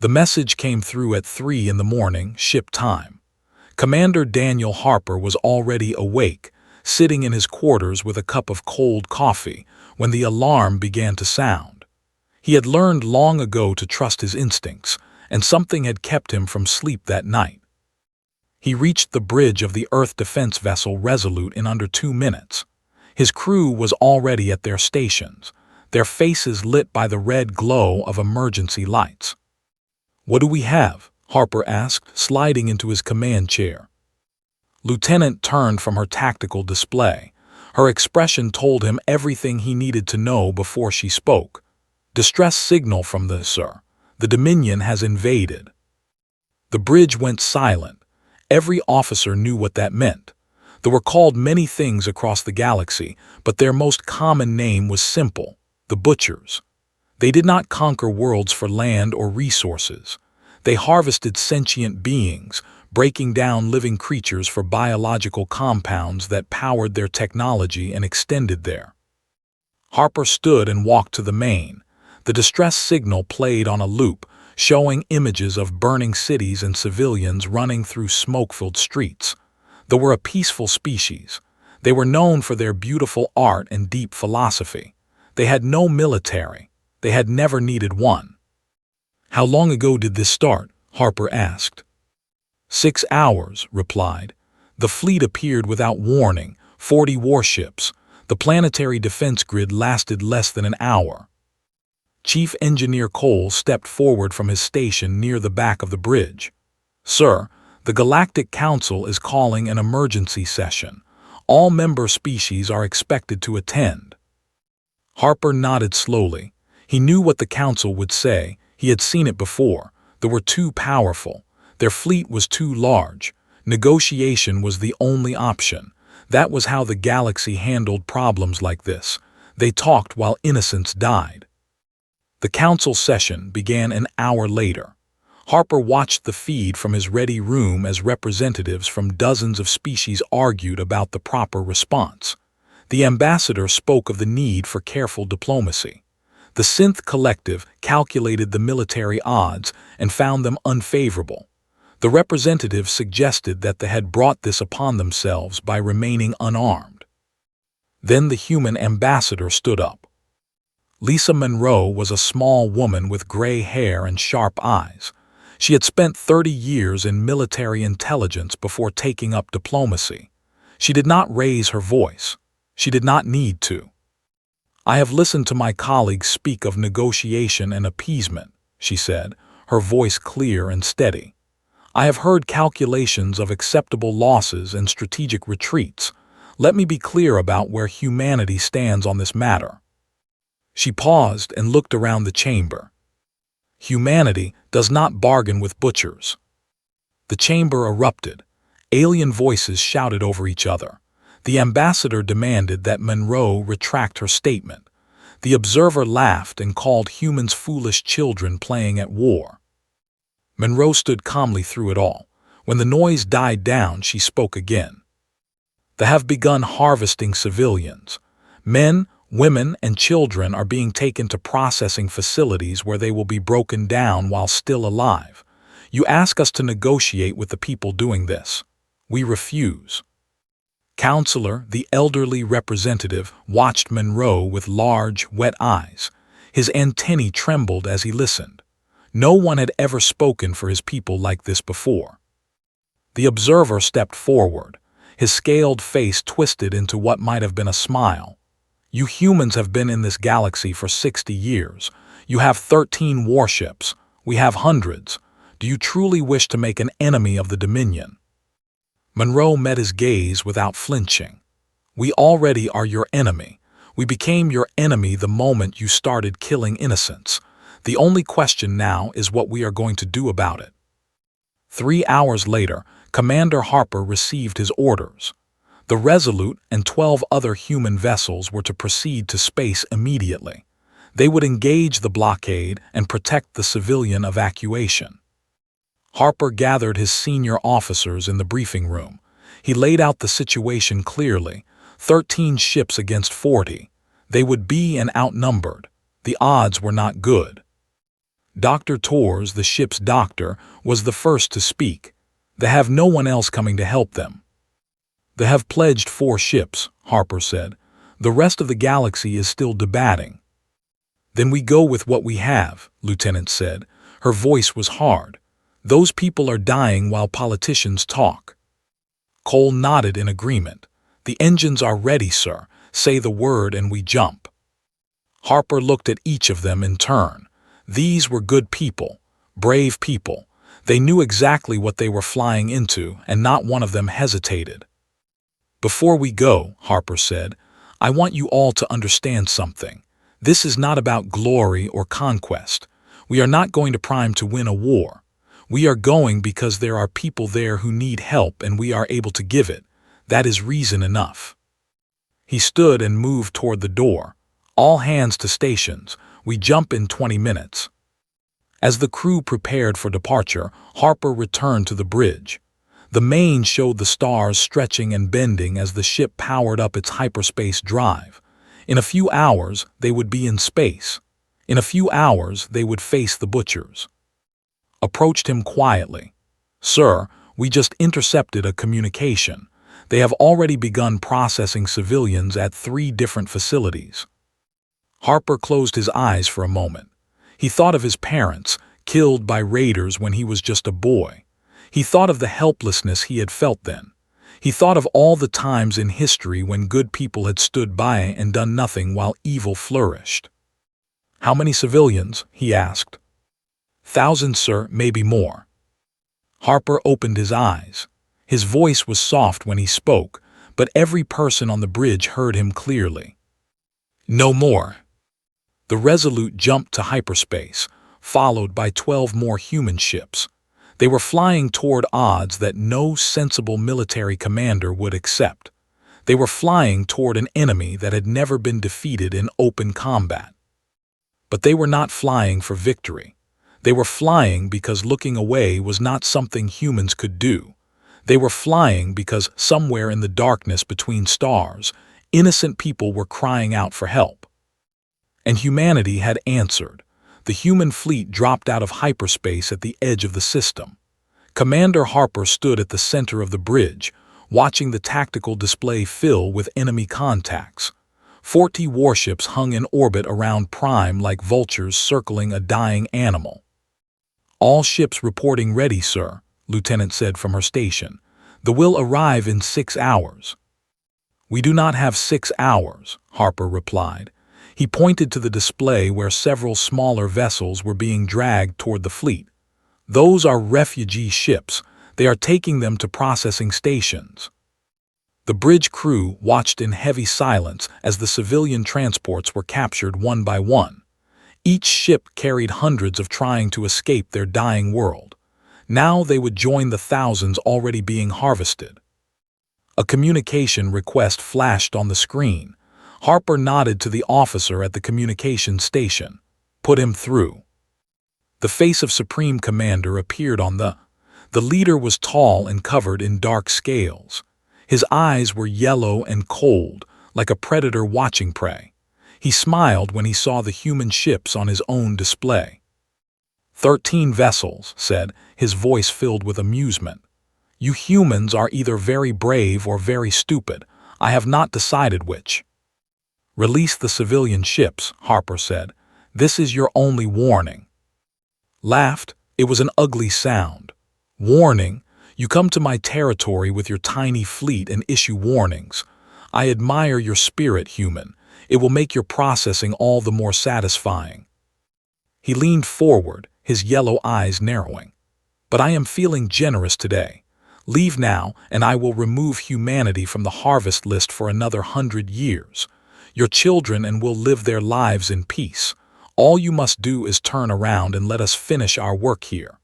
The message came through at 3 in the morning, ship time. Commander Daniel Harper was already awake, sitting in his quarters with a cup of cold coffee, when the alarm began to sound. He had learned long ago to trust his instincts, and something had kept him from sleep that night. He reached the bridge of the Earth defense vessel Resolute in under 2 minutes. His crew was already at their stations, their faces lit by the red glow of emergency lights. "What do we have?" Harper asked, sliding into his command chair. Lieutenant turned from her tactical display. Her expression told him everything he needed to know before she spoke. "Distress signal from the sir. The Dominion has invaded." The bridge went silent. Every officer knew what that meant. They were called many things across the galaxy, but their most common name was simple: the Butchers. They did not conquer worlds for land or resources. They harvested sentient beings, breaking down living creatures for biological compounds that powered their technology and extended their. Harper stood and walked to the main. The distress signal played on a loop, showing images of burning cities and civilians running through smoke-filled streets. They were a peaceful species. They were known for their beautiful art and deep philosophy. They had no military. They had never needed one. "How long ago did this start?" Harper asked. 6 hours, replied. The fleet appeared without warning, 40 warships. The planetary defense grid lasted less than an hour. Chief Engineer Cole stepped forward from his station near the back of the bridge. "Sir, the Galactic Council is calling an emergency session. All member species are expected to attend." Harper nodded slowly. He knew what the Council would say. He had seen it before. They were too powerful. Their fleet was too large. Negotiation was the only option. That was how the galaxy handled problems like this. They talked while innocents died. The council session began an hour later. Harper watched the feed from his ready room as representatives from dozens of species argued about the proper response. The ambassador spoke of the need for careful diplomacy. The Synth Collective calculated the military odds and found them unfavorable. The representative suggested that they had brought this upon themselves by remaining unarmed. Then the human ambassador stood up. Lisa Monroe was a small woman with gray hair and sharp eyes. She had spent 30 years in military intelligence before taking up diplomacy. She did not raise her voice. She did not need to. "I have listened to my colleagues speak of negotiation and appeasement," she said, her voice clear and steady. "I have heard calculations of acceptable losses and strategic retreats. Let me be clear about where humanity stands on this matter." She paused and looked around the chamber. "Humanity does not bargain with butchers." The chamber erupted. Alien voices shouted over each other. The ambassador demanded that Monroe retract her statement. The observer laughed and called humans foolish children playing at war. Monroe stood calmly through it all. When the noise died down, she spoke again. "They have begun harvesting civilians. Men, women, and children are being taken to processing facilities where they will be broken down while still alive. You ask us to negotiate with the people doing this. We refuse." Counselor, the elderly representative, watched Monroe with large, wet eyes. His antennae trembled as he listened. No one had ever spoken for his people like this before. The observer stepped forward. His scaled face twisted into what might have been a smile. "You humans have been in this galaxy for 60 years. You have 13 warships. We have hundreds. Do you truly wish to make an enemy of the Dominion?" Monroe met his gaze without flinching. "We already are your enemy. We became your enemy the moment you started killing innocents. The only question now is what we are going to do about it." 3 hours later, Commander Harper received his orders. The Resolute and 12 other human vessels were to proceed to space immediately. They would engage the blockade and protect the civilian evacuation. Harper gathered his senior officers in the briefing room. He laid out the situation clearly: 13 ships against 40. They would be outnumbered. The odds were not good. Dr. Torres, the ship's doctor, was the first to speak. They have no one else coming to help them. They have pledged 4 ships, Harper said. The rest of the galaxy is still debating. Then we go with what we have, Lieutenant said. Her voice was hard. Those people are dying while politicians talk. Cole nodded in agreement. The engines are ready, sir. Say the word and we jump. Harper looked at each of them in turn. These were good people, brave people. They knew exactly what they were flying into, and not one of them hesitated. Before we go, Harper said, I want you all to understand something. This is not about glory or conquest. We are not going to Prime to win a war. We are going because there are people there who need help and we are able to give it. That is reason enough. He stood and moved toward the door. All hands to stations. We jump in 20 minutes. As the crew prepared for departure, Harper returned to the bridge. The main showed the stars stretching and bending as the ship powered up its hyperspace drive. In a few hours, they would be in space. In a few hours, they would face the Butchers. Approached him quietly. Sir, we just intercepted a communication. They have already begun processing civilians at 3 different facilities. Harper closed his eyes for a moment. He thought of his parents, killed by raiders when he was just a boy. He thought of the helplessness he had felt then. He thought of all the times in history when good people had stood by and done nothing while evil flourished. How many civilians? He asked. Thousands, sir, maybe more. Harper opened his eyes. His voice was soft when he spoke, but every person on the bridge heard him clearly. No more. The Resolute jumped to hyperspace, followed by 12 more human ships. They were flying toward odds that no sensible military commander would accept. They were flying toward an enemy that had never been defeated in open combat. But they were not flying for victory. They were flying because looking away was not something humans could do. They were flying because somewhere in the darkness between stars, innocent people were crying out for help. And humanity had answered. The human fleet dropped out of hyperspace at the edge of the system. Commander Harper stood at the center of the bridge, watching the tactical display fill with enemy contacts. 40 warships hung in orbit around Prime like vultures circling a dying animal. All ships reporting ready, sir, Lieutenant said from her station. The will arrive in 6 hours. We do not have 6 hours, Harper replied. He pointed to the display where several smaller vessels were being dragged toward the fleet. Those are refugee ships. They are taking them to processing stations. The bridge crew watched in heavy silence as the civilian transports were captured one by one. Each ship carried hundreds of trying to escape their dying world. Now they would join the thousands already being harvested. A communication request flashed on the screen. Harper nodded to the officer at the communication station. Put him through. The face of Supreme Commander appeared on the leader was tall and covered in dark scales. His eyes were yellow and cold, like a predator watching prey. He smiled when he saw the human ships on his own display. 13 vessels, said, his voice filled with amusement. You humans are either very brave or very stupid. I have not decided which. Release the civilian ships, Harper said. This is your only warning. Laughed. It was an ugly sound. Warning? You come to my territory with your tiny fleet and issue warnings. I admire your spirit, human. It will make your processing all the more satisfying. He leaned forward, his yellow eyes narrowing. But I am feeling generous today. Leave now, and I will remove humanity from the harvest list for another 100 years. Your children and will live their lives in peace. All you must do is turn around and let us finish our work here.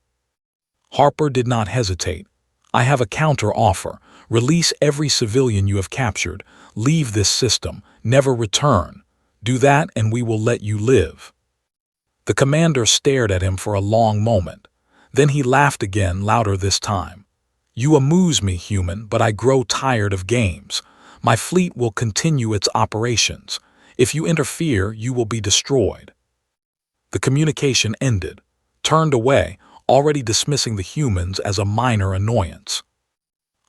Harper did not hesitate. I have a counter-offer. Release every civilian you have captured. Leave this system. Never return. Do that and we will let you live. The commander stared at him for a long moment. Then he laughed again, louder this time. You amuse me, human, but I grow tired of games. My fleet will continue its operations. If you interfere, you will be destroyed. The communication ended. turned away, already dismissing the humans as a minor annoyance.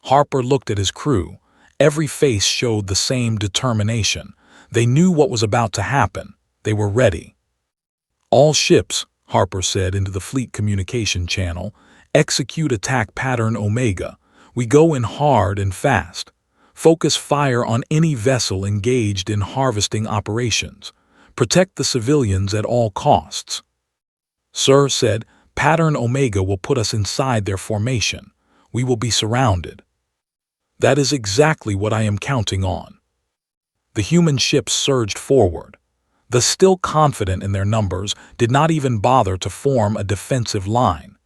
Harper looked at his crew. Every face showed the same determination. They knew what was about to happen. They were ready. "All ships," Harper said into the fleet communication channel, "execute attack pattern Omega. We go in hard and fast. Focus fire on any vessel engaged in harvesting operations. Protect the civilians at all costs." "Sir," said, "pattern Omega will put us inside their formation. We will be surrounded." "That is exactly what I am counting on." The human ships surged forward. The still confident in their numbers did not even bother to form a defensive line.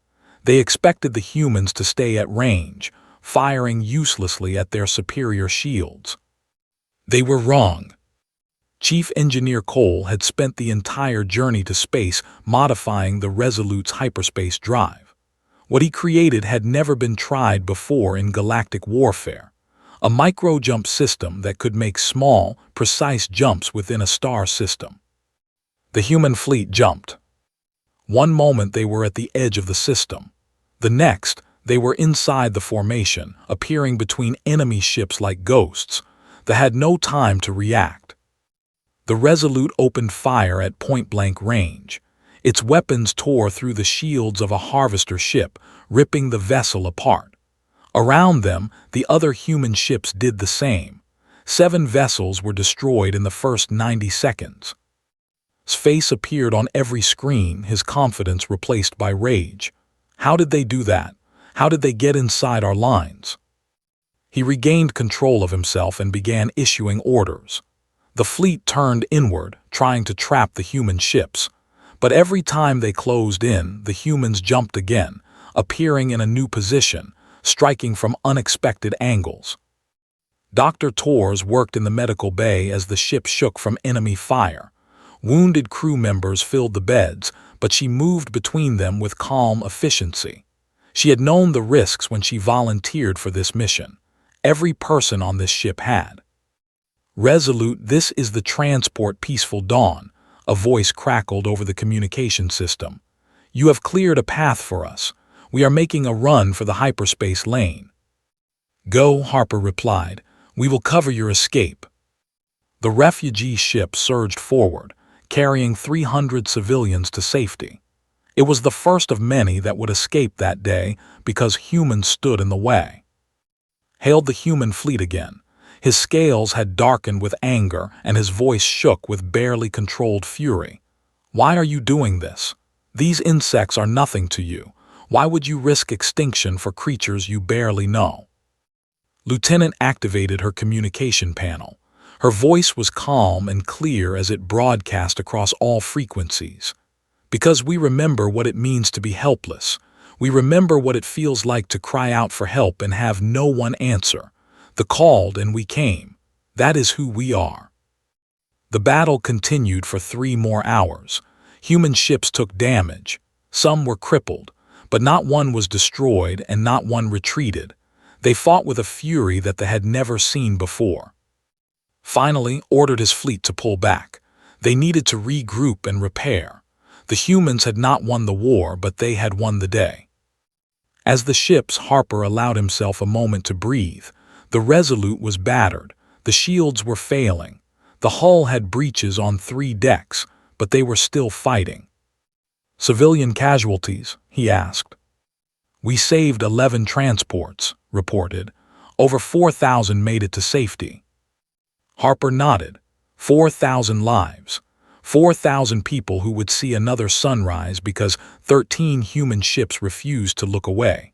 They expected the humans to stay at range, firing uselessly at their superior shields. They were wrong. Chief Engineer Cole had spent the entire journey to space modifying the Resolute's hyperspace drive. What he created had never been tried before in galactic warfare. A micro-jump system that could make small, precise jumps within a star system. The human fleet jumped. One moment they were at the edge of the system. The next, they were inside the formation, appearing between enemy ships like ghosts. They had no time to react. The Resolute opened fire at point-blank range. Its weapons tore through the shields of a harvester ship, ripping the vessel apart. Around them, the other human ships did the same. 7 vessels were destroyed in the first 90 seconds. His face appeared on every screen, his confidence replaced by rage. How did they do that? How did they get inside our lines? He regained control of himself and began issuing orders. The fleet turned inward, trying to trap the human ships. But every time they closed in, the humans jumped again, appearing in a new position, striking from unexpected angles. Dr. Torres worked in the medical bay as the ship shook from enemy fire. Wounded crew members filled the beds, but she moved between them with calm efficiency. She had known the risks when she volunteered for this mission. Every person on this ship had. "Resolute, this is the transport Peaceful Dawn," a voice crackled over the communication system. "You have cleared a path for us. We are making a run for the hyperspace lane." "Go," Harper replied. "We will cover your escape." The refugee ship surged forward, carrying 300 civilians to safety. It was the first of many that would escape that day because humans stood in the way. Hailed the human fleet again. His scales had darkened with anger and his voice shook with barely controlled fury. "Why are you doing this? These insects are nothing to you. Why would you risk extinction for creatures you barely know?" Lieutenant activated her communication panel. Her voice was calm and clear as it broadcast across all frequencies. "Because we remember what it means to be helpless. We remember what it feels like to cry out for help and have no one answer. The called and we came. That is who we are." The battle continued for 3 more hours. Human ships took damage. Some were crippled, but not one was destroyed and not one retreated. They fought with a fury that they had never seen before. Finally, ordered his fleet to pull back. They needed to regroup and repair. The humans had not won the war, but they had won the day. As the ships, Harper allowed himself a moment to breathe. The Resolute was battered. The shields were failing. The hull had breaches on 3 decks, but they were still fighting. "Civilian casualties?" he asked. "We saved 11 transports," reported. "Over 4,000 made it to safety." Harper nodded. 4,000 lives. 4,000 people who would see another sunrise because 13 human ships refused to look away.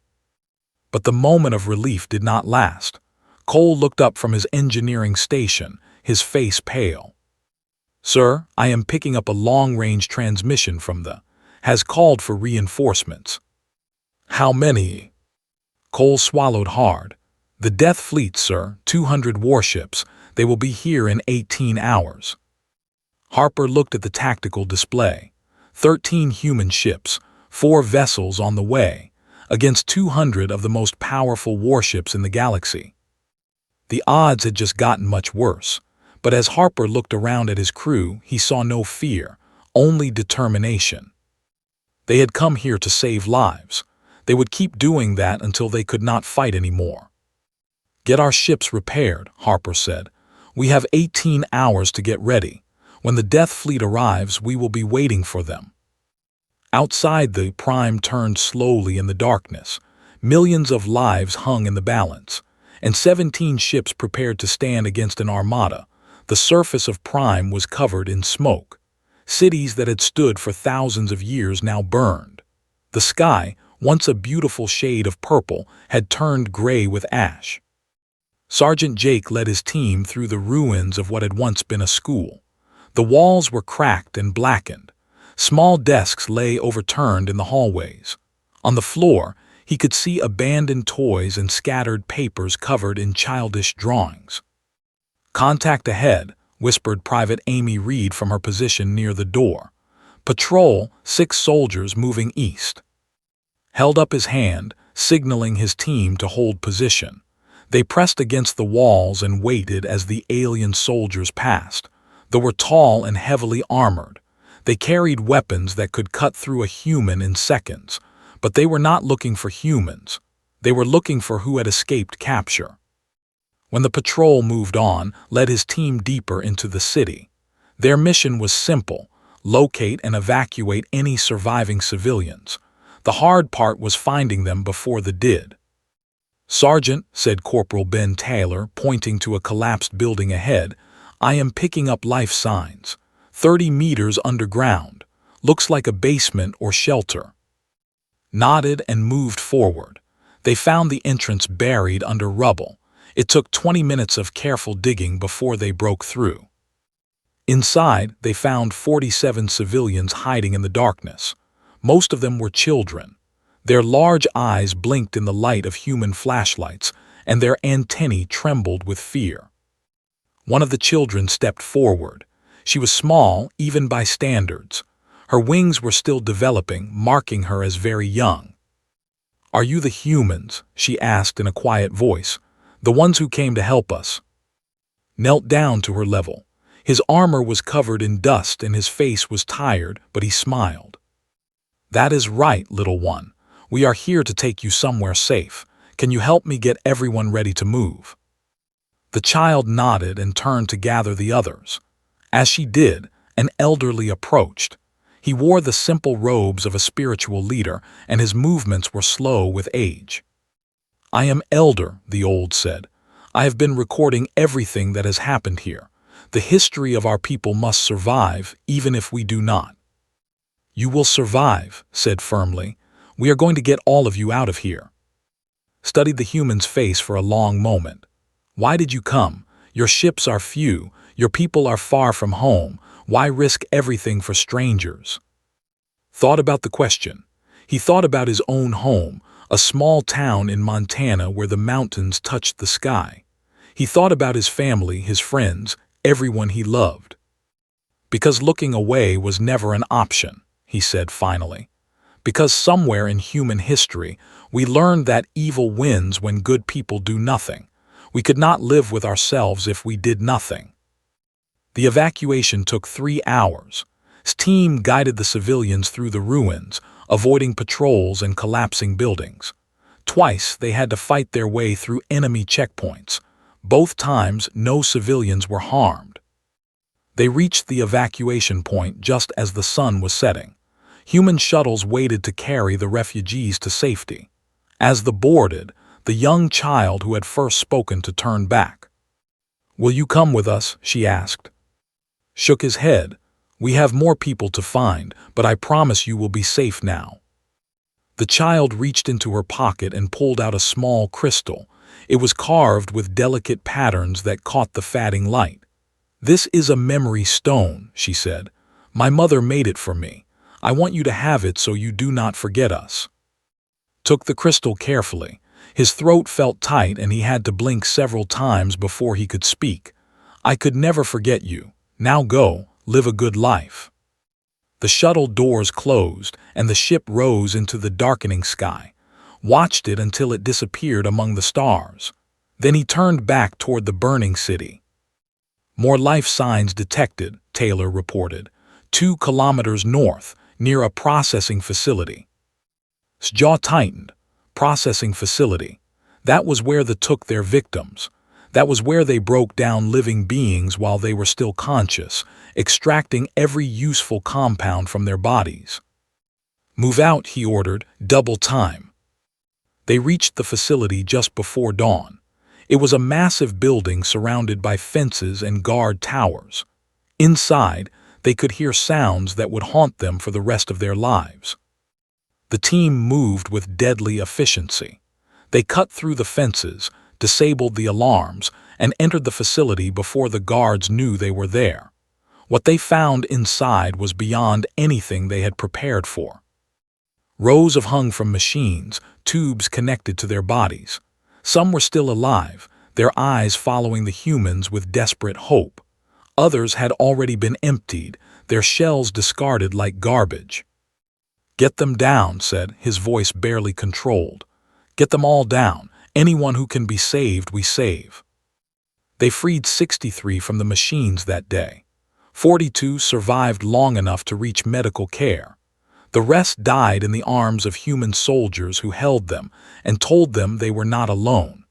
But the moment of relief did not last. Cole looked up from his engineering station, his face pale. "Sir, I am picking up a long-range transmission from the has called for reinforcements." "How many?" Cole swallowed hard. "The Death Fleet, sir, 200 warships. They will be here in 18 hours." Harper looked at the tactical display. 13 human ships, 4 vessels on the way, against 200 of the most powerful warships in the galaxy. The odds had just gotten much worse, but as Harper looked around at his crew, he saw no fear, only determination. They had come here to save lives. They would keep doing that until they could not fight anymore. "Get our ships repaired," Harper said. "We have 18 hours to get ready. When the Death Fleet arrives, we will be waiting for them." Outside, the Prime turned slowly in the darkness. Millions of lives hung in the balance, and 17 ships prepared to stand against an armada. The surface of Prime was covered in smoke. Cities that had stood for thousands of years now burned. The sky, once a beautiful shade of purple, had turned gray with ash. Sergeant Jake led his team through the ruins of what had once been a school. The walls were cracked and blackened. Small desks lay overturned in the hallways. On the floor, he could see abandoned toys and scattered papers covered in childish drawings. "Contact ahead," whispered Private Amy Reed from her position near the door. "Patrol, 6 soldiers moving east." Held up his hand, signaling his team to hold position. They pressed against the walls and waited as the alien soldiers passed. They were tall and heavily armored. They carried weapons that could cut through a human in seconds. But they were not looking for humans. They were looking for who had escaped capture. When the patrol moved on, led his team deeper into the city. Their mission was simple: locate and evacuate any surviving civilians. The hard part was finding them before they did. "Sergeant," said Corporal Ben Taylor, pointing to a collapsed building ahead, "I am picking up life signs. 30 meters underground. Looks like a basement or shelter." Nodded and moved forward. They found the entrance buried under rubble. It took 20 minutes of careful digging before they broke through. Inside, they found 47 civilians hiding in the darkness. Most of them were children. Their large eyes blinked in the light of human flashlights, and their antennae trembled with fear. One of the children stepped forward. She was small, even by standards. Her wings were still developing, marking her as very young. "Are you the humans?" she asked in a quiet voice. "The ones who came to help us?" Knelt down to her level. His armor was covered in dust and his face was tired, but he smiled. "That is right, little one. We are here to take you somewhere safe. Can you help me get everyone ready to move?" The child nodded and turned to gather the others. As she did, an elderly approached. He wore the simple robes of a spiritual leader, and his movements were slow with age. "I am Elder," the old said. "I have been recording everything that has happened here. The history of our people must survive, even if we do not." "You will survive," said firmly. "We are going to get all of you out of here." Studied the human's face for a long moment. "Why did you come? Your ships are few. Your people are far from home. Why risk everything for strangers?" Thought about the question. He thought about his own home, a small town in Montana where the mountains touched the sky. He thought about his family, his friends, everyone he loved. "Because looking away was never an option," he said finally. "Because somewhere in human history, we learned that evil wins when good people do nothing. We could not live with ourselves if we did nothing." The evacuation took 3 hours. His team guided the civilians through the ruins, avoiding patrols and collapsing buildings. Twice they had to fight their way through enemy checkpoints. Both times no civilians were harmed. They reached the evacuation point just as the sun was setting. Human shuttles waited to carry the refugees to safety. As they boarded, the young child who had first spoken to turned back. "Will you come with us?" she asked. Shook his head. "We have more people to find, but I promise you will be safe now." The child reached into her pocket and pulled out a small crystal. It was carved with delicate patterns that caught the fading light. "This is a memory stone," she said. "My mother made it for me. I want you to have it so you do not forget us." Took the crystal carefully. His throat felt tight and he had to blink several times before he could speak. "I could never forget you. Now go, live a good life." The shuttle doors closed and the ship rose into the darkening sky. Watched it until it disappeared among the stars. Then he turned back toward the burning city. "More life signs detected," Taylor reported. 2 kilometers north, near a processing facility. His jaw tightened. Processing facility. That was where they took their victims. That was where they broke down living beings while they were still conscious, extracting every useful compound from their bodies. "Move out," he ordered, "double time." They reached the facility just before dawn. It was a massive building surrounded by fences and guard towers. Inside, they could hear sounds that would haunt them for the rest of their lives. The team moved with deadly efficiency. They cut through the fences, disabled the alarms, and entered the facility before the guards knew they were there. What they found inside was beyond anything they had prepared for. Rows of hung from machines, tubes connected to their bodies. Some were still alive, their eyes following the humans with desperate hope. Others had already been emptied, their shells discarded like garbage. "Get them down," said, his voice barely controlled. "Get them all down. Anyone who can be saved, we save." They freed 63 from the machines that day. 42 survived long enough to reach medical care. The rest died in the arms of human soldiers who held them and told them they were not alone.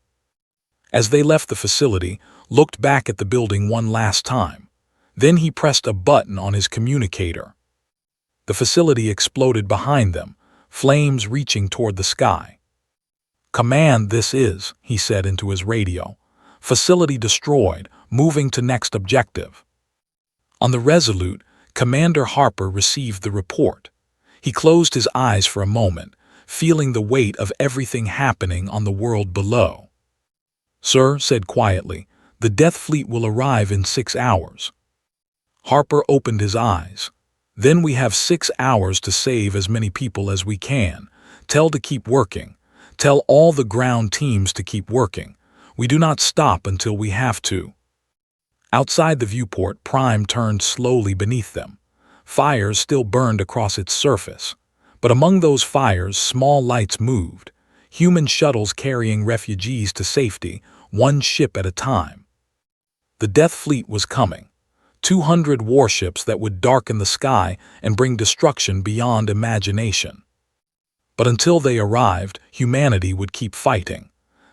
As they left the facility, looked back at the building one last time. Then he pressed a button on his communicator. The facility exploded behind them, flames reaching toward the sky. "Command, this is," he said into his radio. "Facility destroyed, moving to next objective." On the Resolute, Commander Harper received the report. He closed his eyes for a moment, feeling the weight of everything happening on the world below. "Sir," said quietly, "the Death Fleet will arrive in 6 hours." Harper opened his eyes. "Then we have 6 hours to save as many people as we can. Tell to keep working. Tell all the ground teams to keep working. We do not stop until we have to." Outside the viewport, Prime turned slowly beneath them. Fires still burned across its surface. But among those fires, small lights moved. Human shuttles carrying refugees to safety, one ship at a time. The Death Fleet was coming. 200 warships that would darken the sky and bring destruction beyond imagination. But until they arrived, humanity would keep fighting.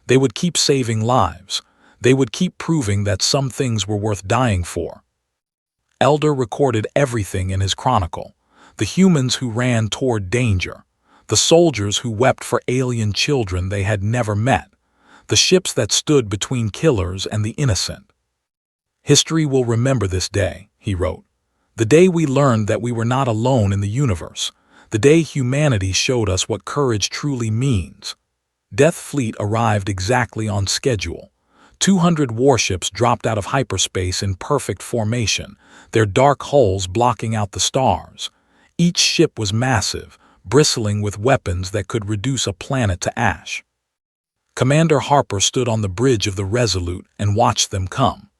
They would keep saving lives. They would keep proving that some things were worth dying for. Elder recorded everything in his chronicle. The humans who ran toward danger. The soldiers who wept for alien children they had never met. The ships that stood between killers and the innocent. "History will remember this day," he wrote. "The day we learned that we were not alone in the universe. The day humanity showed us what courage truly means." Death Fleet arrived exactly on schedule. 200 warships dropped out of hyperspace in perfect formation, their dark hulls blocking out the stars. Each ship was massive, bristling with weapons that could reduce a planet to ash. Commander Harper stood on the bridge of the Resolute and watched them come.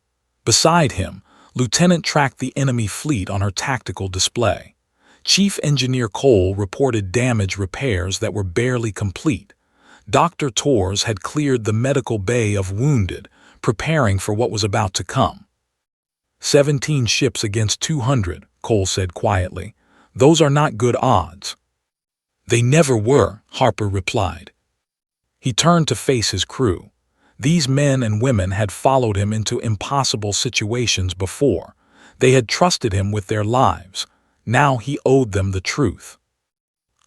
Beside him, Lieutenant tracked the enemy fleet on her tactical display. Chief Engineer Cole reported damage repairs that were barely complete. Dr. Torres had cleared the medical bay of wounded, preparing for what was about to come. 17 ships against 200, Cole said quietly. "Those are not good odds." "They never were," Harper replied. He turned to face his crew. These men and women had followed him into impossible situations before. They had trusted him with their lives. Now he owed them the truth.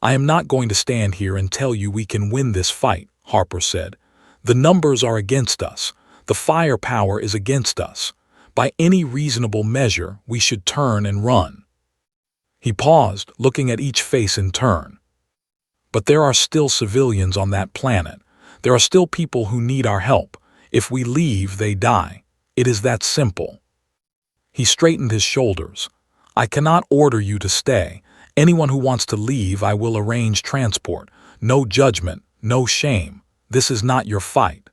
"I am not going to stand here and tell you we can win this fight," Harper said. "The numbers are against us. The firepower is against us. By any reasonable measure, we should turn and run." He paused, looking at each face in turn. "But there are still civilians on that planet. There are still people who need our help. If we leave, they die. It is that simple." He straightened his shoulders. "I cannot order you to stay. Anyone who wants to leave, I will arrange transport. No judgment, no shame. This is not your fight."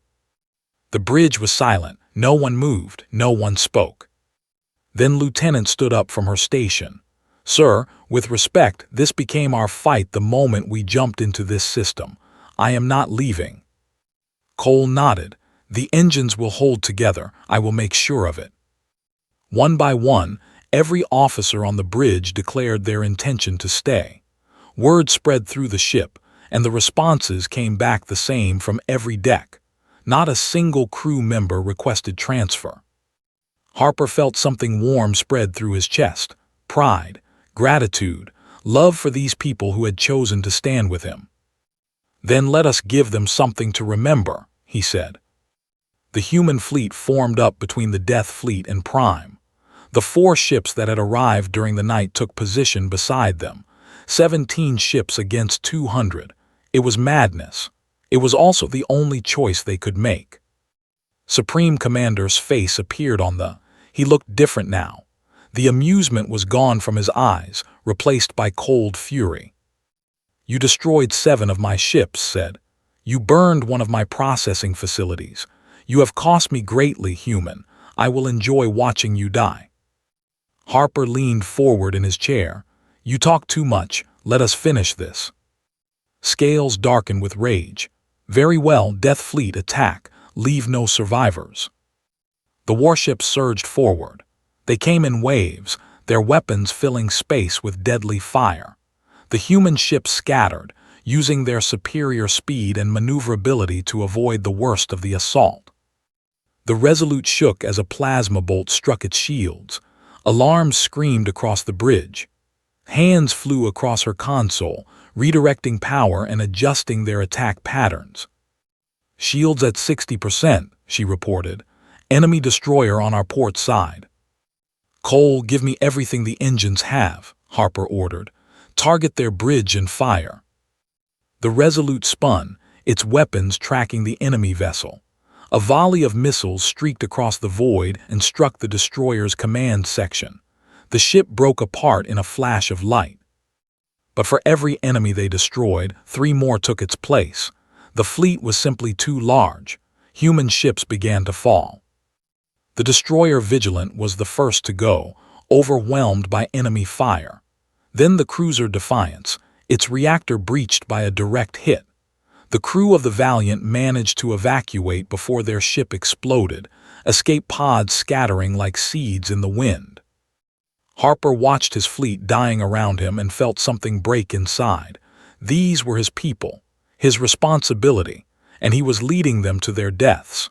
The bridge was silent. No one moved. No one spoke. Then Lieutenant stood up from her station. "Sir, with respect, this became our fight the moment we jumped into this system. I am not leaving." Cole nodded. "The engines will hold together. I will make sure of it." One by one, Every officer on the bridge declared their intention to stay. Word spread through the ship, and the responses came back the same from every deck. Not a single crew member requested transfer. Harper felt something warm spread through his chest. Pride, gratitude, love for these people who had chosen to stand with him. "Then let us give them something to remember," he said. The human fleet formed up between the Death Fleet and Prime. The 4 ships that had arrived during the night took position beside them. 17 ships against 200. It was madness. It was also the only choice they could make. Supreme Commander's face appeared on the... He looked different now. The amusement was gone from his eyes, replaced by cold fury. "You destroyed 7 of my ships," said. "You burned one of my processing facilities. You have cost me greatly, human. I will enjoy watching you die." Harper leaned forward in his chair. "You talk too much. Let us finish this." Scales darkened with rage. "Very well, Death Fleet, attack. Leave no survivors." The warships surged forward. They came in waves, their weapons filling space with deadly fire. The human ships scattered, using their superior speed and maneuverability to avoid the worst of the assault. The Resolute shook as a plasma bolt struck its shields. Alarms screamed across the bridge. Hands flew across her console, redirecting power and adjusting their attack patterns. "Shields at 60%, she reported. "Enemy destroyer on our port side." "Cole, give me everything the engines have," Harper ordered. "Target their bridge and fire." The Resolute spun, its weapons tracking the enemy vessel. A volley of missiles streaked across the void and struck the destroyer's command section. The ship broke apart in a flash of light. But for every enemy they destroyed, 3 more took its place. The fleet was simply too large. Human ships began to fall. The destroyer Vigilant was the first to go, overwhelmed by enemy fire. Then the cruiser Defiance, its reactor breached by a direct hit. The crew of the Valiant managed to evacuate before their ship exploded, escape pods scattering like seeds in the wind. Harper watched his fleet dying around him and felt something break inside. These were his people, his responsibility, and he was leading them to their deaths.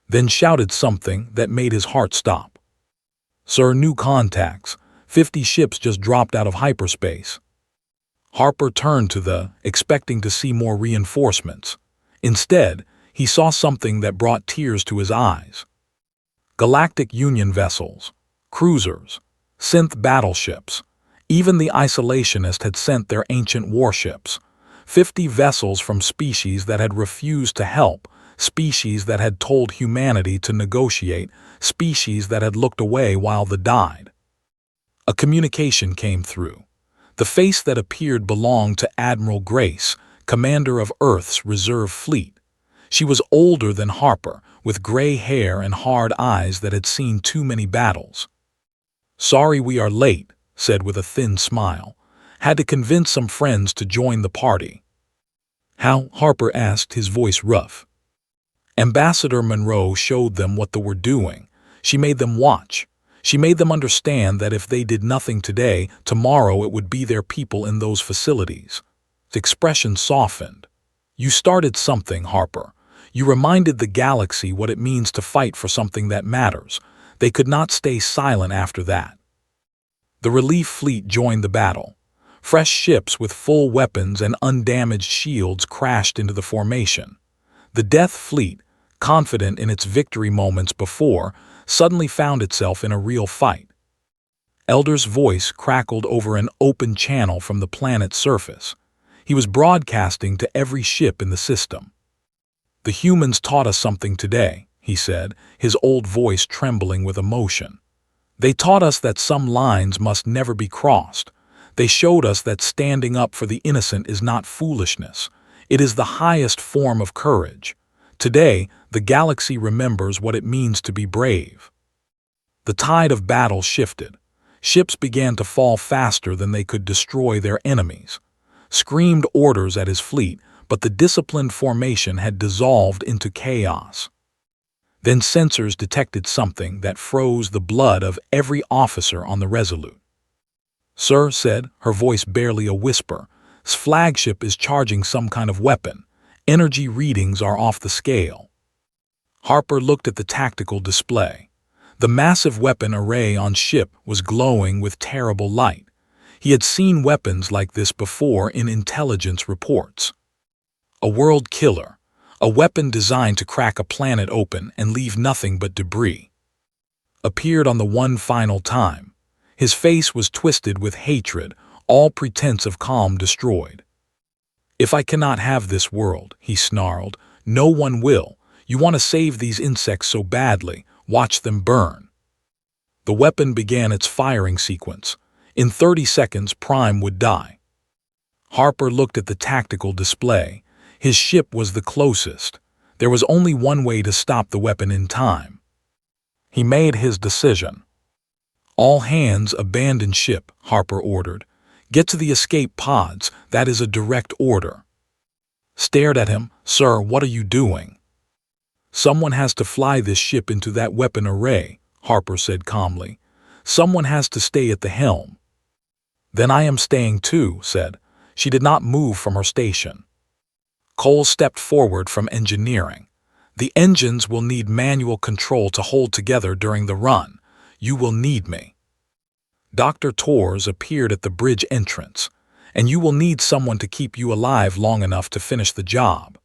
Then shouted something that made his heart stop. "Sir, new contacts. 50 ships just dropped out of hyperspace." Harper turned to expecting to see more reinforcements. Instead, he saw something that brought tears to his eyes. Galactic Union vessels, cruisers, synth battleships. Even the Isolationist had sent their ancient warships. 50 vessels from species that had refused to help, species that had told humanity to negotiate, species that had looked away while they died. A communication came through. The face that appeared belonged to Admiral Grace, commander of Earth's reserve fleet. She was older than Harper, with gray hair and hard eyes that had seen too many battles. "Sorry we are late," said with a thin smile. "Had to convince some friends to join the party." "How?" Harper asked, his voice rough. Ambassador Monroe showed them what they were doing. She made them watch. She made them understand that if they did nothing today, tomorrow it would be their people in those facilities. The expression softened. "You started something, Harper. You reminded the galaxy what it means to fight for something that matters. They could not stay silent after that." The relief fleet joined the battle. Fresh ships with full weapons and undamaged shields crashed into the formation. The Death Fleet, confident in its victory moments before, suddenly found itself in a real fight. Elder's voice crackled over an open channel from the planet's surface. He was broadcasting to every ship in the system. "The humans taught us something today," he said, his old voice trembling with emotion. "They taught us that some lines must never be crossed. They showed us that standing up for the innocent is not foolishness. It is the highest form of courage. Today, the galaxy remembers what it means to be brave." The tide of battle shifted. Ships began to fall faster than they could destroy their enemies. Screamed orders at his fleet, but the disciplined formation had dissolved into chaos. Then sensors detected something that froze the blood of every officer on the Resolute. "Sir," said, her voice barely a whisper, "'s flagship is charging some kind of weapon. Energy readings are off the scale." Harper looked at the tactical display. The massive weapon array on ship was glowing with terrible light. He had seen weapons like this before in intelligence reports. A world killer, a weapon designed to crack a planet open and leave nothing but debris. Appeared on the one final time. His face was twisted with hatred, all pretense of calm destroyed. "If I cannot have this world," he snarled, "no one will. You want to save these insects so badly, watch them burn." The weapon began its firing sequence. In 30 seconds, Prime would die. Harper looked at the tactical display. His ship was the closest. There was only one way to stop the weapon in time. He made his decision. "All hands abandon ship," Harper ordered. "Get to the escape pods, that is a direct order." Stared at him. "Sir, what are you doing?" "Someone has to fly this ship into that weapon array," Harper said calmly. "Someone has to stay at the helm." "Then I am staying too," said. She did not move from her station. Cole stepped forward from engineering. "The engines will need manual control to hold together during the run. You will need me." Dr. Torres appeared at the bridge entrance. "And you will need someone to keep you alive long enough to finish the job."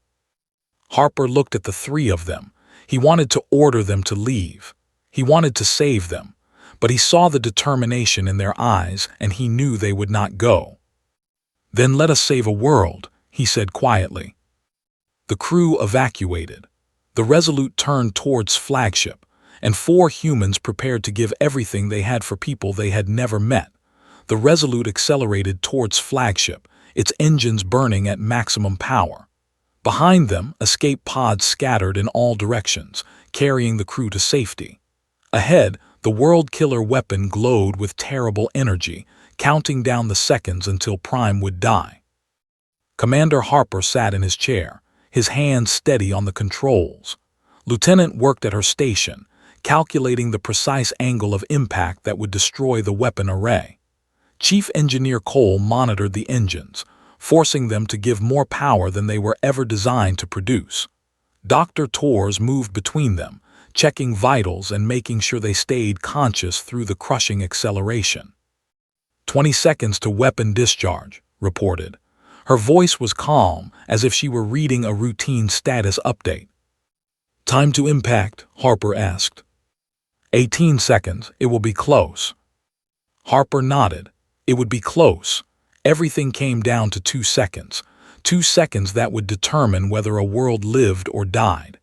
Harper looked at the three of them. He wanted to order them to leave. He wanted to save them. But he saw the determination in their eyes, and he knew they would not go. "Then let us save a world," he said quietly. The crew evacuated. The Resolute turned towards flagship, and 4 humans prepared to give everything they had for people they had never met. The Resolute accelerated towards flagship, its engines burning at maximum power. Behind them, escape pods scattered in all directions, carrying the crew to safety. Ahead, the world-killer weapon glowed with terrible energy, counting down the seconds until Prime would die. Commander Harper sat in his chair, his hands steady on the controls. Lieutenant worked at her station, calculating the precise angle of impact that would destroy the weapon array. Chief Engineer Cole monitored the engines, forcing them to give more power than they were ever designed to produce. Dr. Torres moved between them, checking vitals and making sure they stayed conscious through the crushing acceleration. 20 seconds to weapon discharge, reported. Her voice was calm, as if she were reading a routine status update. "Time to impact?" Harper asked. 18 seconds, it will be close. Harper nodded. It would be close. Everything came down to 2 seconds. 2 seconds that would determine whether a world lived or died.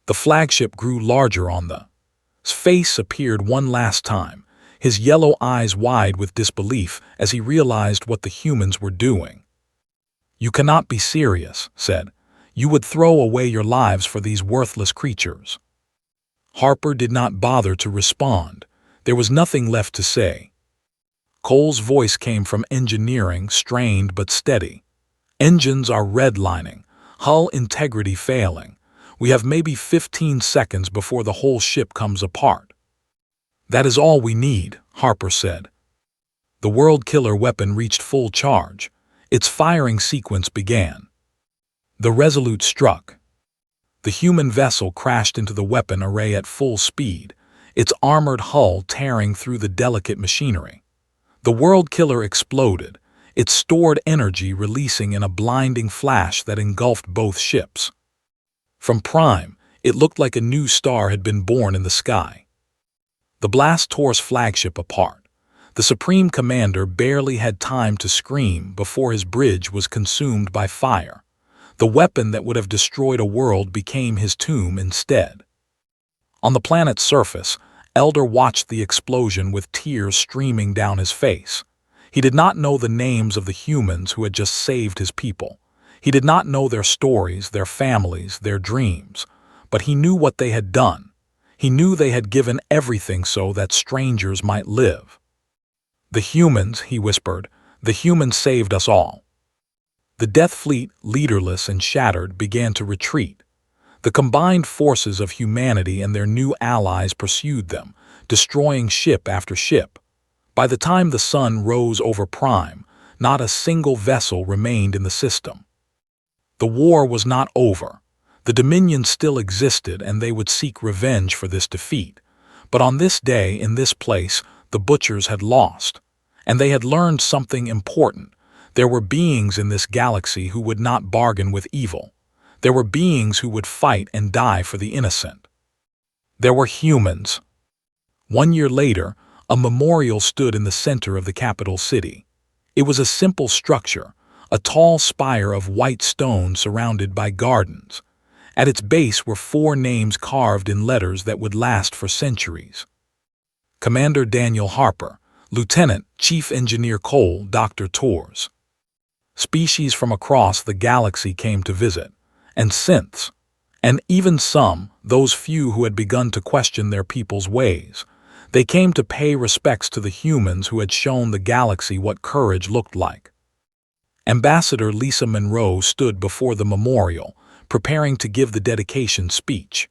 The flagship grew larger on the face appeared one last time, his yellow eyes wide with disbelief as he realized what the humans were doing. "You cannot be serious," said. "You would throw away your lives for these worthless creatures." Harper did not bother to respond. There was nothing left to say. Cole's voice came from engineering, strained but steady. "Engines are redlining, hull integrity failing. We have maybe 15 seconds before the whole ship comes apart." "That is all we need," Harper said. The world-killer weapon reached full charge. Its firing sequence began. The Resolute struck. The human vessel crashed into the weapon array at full speed, its armored hull tearing through the delicate machinery. The world-killer exploded, its stored energy releasing in a blinding flash that engulfed both ships. From Prime, it looked like a new star had been born in the sky. The blast tore flagship apart. The Supreme Commander barely had time to scream before his bridge was consumed by fire. The weapon that would have destroyed a world became his tomb instead. On the planet's surface, Elder watched the explosion with tears streaming down his face. He did not know the names of the humans who had just saved his people. He did not know their stories, their families, their dreams. But he knew what they had done. He knew they had given everything so that strangers might live. "The humans," he whispered, "the humans saved us all." The Death Fleet, leaderless and shattered, began to retreat. The combined forces of humanity and their new allies pursued them, destroying ship after ship. By the time the sun rose over Prime, not a single vessel remained in the system. The war was not over. The Dominion still existed, and they would seek revenge for this defeat. But on this day, in this place, the Butchers had lost. And they had learned something important. There were beings in this galaxy who would not bargain with evil. There were beings who would fight and die for the innocent. There were humans. 1 year later, a memorial stood in the center of the capital city. It was a simple structure, a tall spire of white stone surrounded by gardens. At its base were 4 names carved in letters that would last for centuries. Commander Daniel Harper, Lieutenant Chief Engineer Cole, Dr. Tours. Species from across the galaxy came to visit, and synths, and even some, those few who had begun to question their people's ways. They came to pay respects to the humans who had shown the galaxy what courage looked like. Ambassador Lisa Monroe stood before the memorial, preparing to give the dedication speech.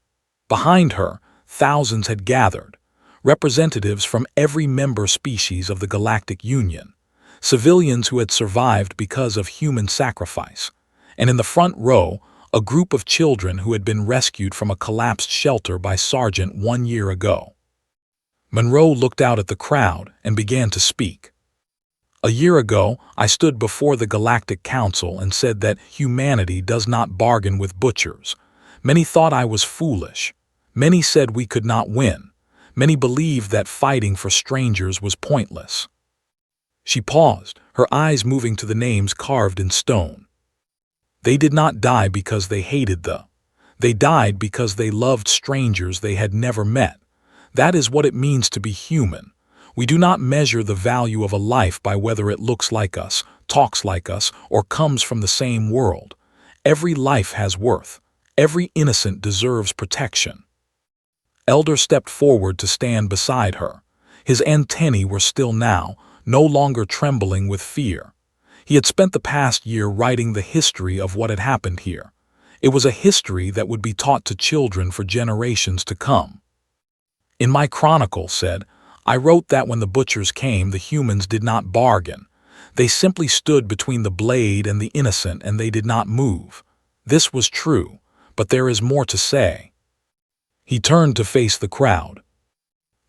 Behind her, thousands had gathered, representatives from every member species of the Galactic Union, civilians who had survived because of human sacrifice, and in the front row, a group of children who had been rescued from a collapsed shelter by Sargent 1 year ago. Monroe looked out at the crowd and began to speak. A year ago, I stood before the Galactic Council and said that humanity does not bargain with butchers. Many thought I was foolish. Many said we could not win. Many believed that fighting for strangers was pointless. She paused, her eyes moving to the names carved in stone. They did not die because they hated they died because they loved strangers they had never met. That is what it means to be human. We do not measure the value of a life by whether it looks like us, talks like us, or comes from the same world. Every life has worth. Every innocent deserves protection. Elder stepped forward to stand beside her. His antennae were still now, no longer trembling with fear. He had spent the past year writing the history of what had happened here. It was a history that would be taught to children for generations to come. In my chronicle, said, I wrote that when the butchers came, the humans did not bargain. They simply stood between the blade and the innocent, and they did not move. This was true, but there is more to say. He turned to face the crowd.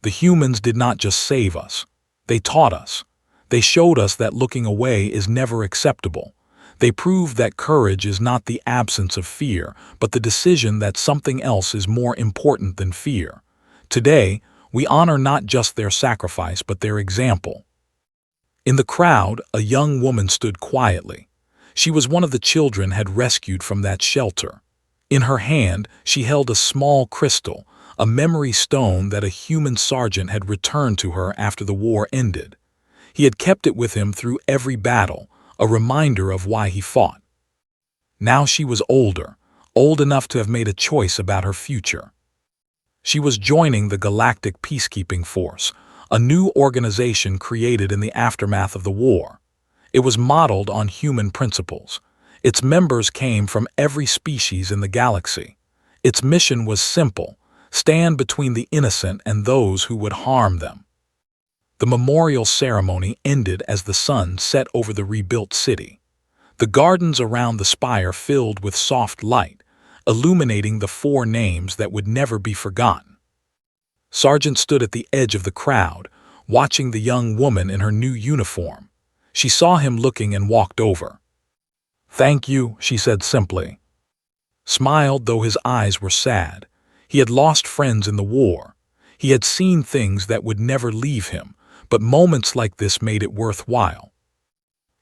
The humans did not just save us. They taught us. They showed us that looking away is never acceptable. They proved that courage is not the absence of fear, but the decision that something else is more important than fear. Today, we honor not just their sacrifice but their example. In the crowd, a young woman stood quietly. She was one of the children had rescued from that shelter. In her hand, she held a small crystal, a memory stone that a human sergeant had returned to her after the war ended. He had kept it with him through every battle, a reminder of why he fought. Now she was older, old enough to have made a choice about her future. She was joining the Galactic Peacekeeping Force, a new organization created in the aftermath of the war. It was modeled on human principles. Its members came from every species in the galaxy. Its mission was simple: stand between the innocent and those who would harm them. The memorial ceremony ended as the sun set over the rebuilt city. The gardens around the spire filled with soft light, illuminating the 4 names that would never be forgotten. Sargent stood at the edge of the crowd, watching the young woman in her new uniform. She saw him looking and walked over. "Thank you," she said simply. Smiled, though his eyes were sad. He had lost friends in the war. He had seen things that would never leave him, but moments like this made it worthwhile.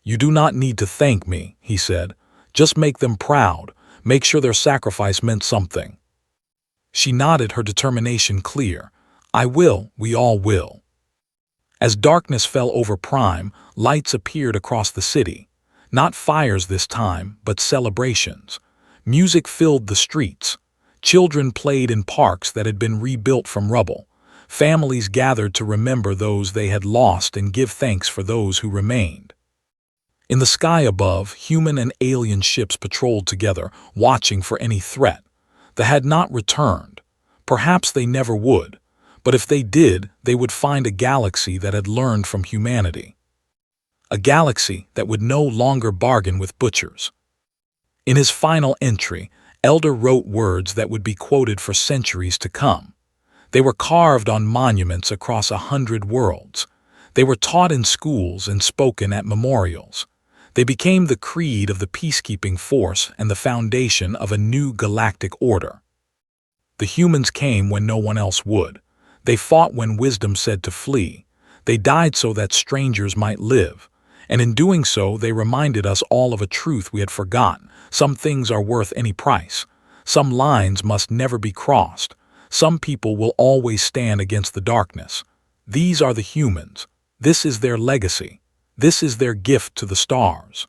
"You do not need to thank me," he said. "Just make them proud. Make sure their sacrifice meant something." She nodded, her determination clear. "I will, we all will." As darkness fell over Prime, lights appeared across the city. Not fires this time, but celebrations. Music filled the streets. Children played in parks that had been rebuilt from rubble. Families gathered to remember those they had lost and give thanks for those who remained. In the sky above, human and alien ships patrolled together, watching for any threat. They had not returned. Perhaps they never would, but if they did, they would find a galaxy that had learned from humanity. A galaxy that would no longer bargain with butchers. In his final entry, Elder wrote words that would be quoted for centuries to come. They were carved on monuments across 100 worlds. They were taught in schools and spoken at memorials. They became the creed of the peacekeeping force and the foundation of a new galactic order. The humans came when no one else would. They fought when wisdom said to flee. They died so that strangers might live. And in doing so, they reminded us all of a truth we had forgotten. Some things are worth any price. Some lines must never be crossed. Some people will always stand against the darkness. These are the humans. This is their legacy. This is their gift to the stars.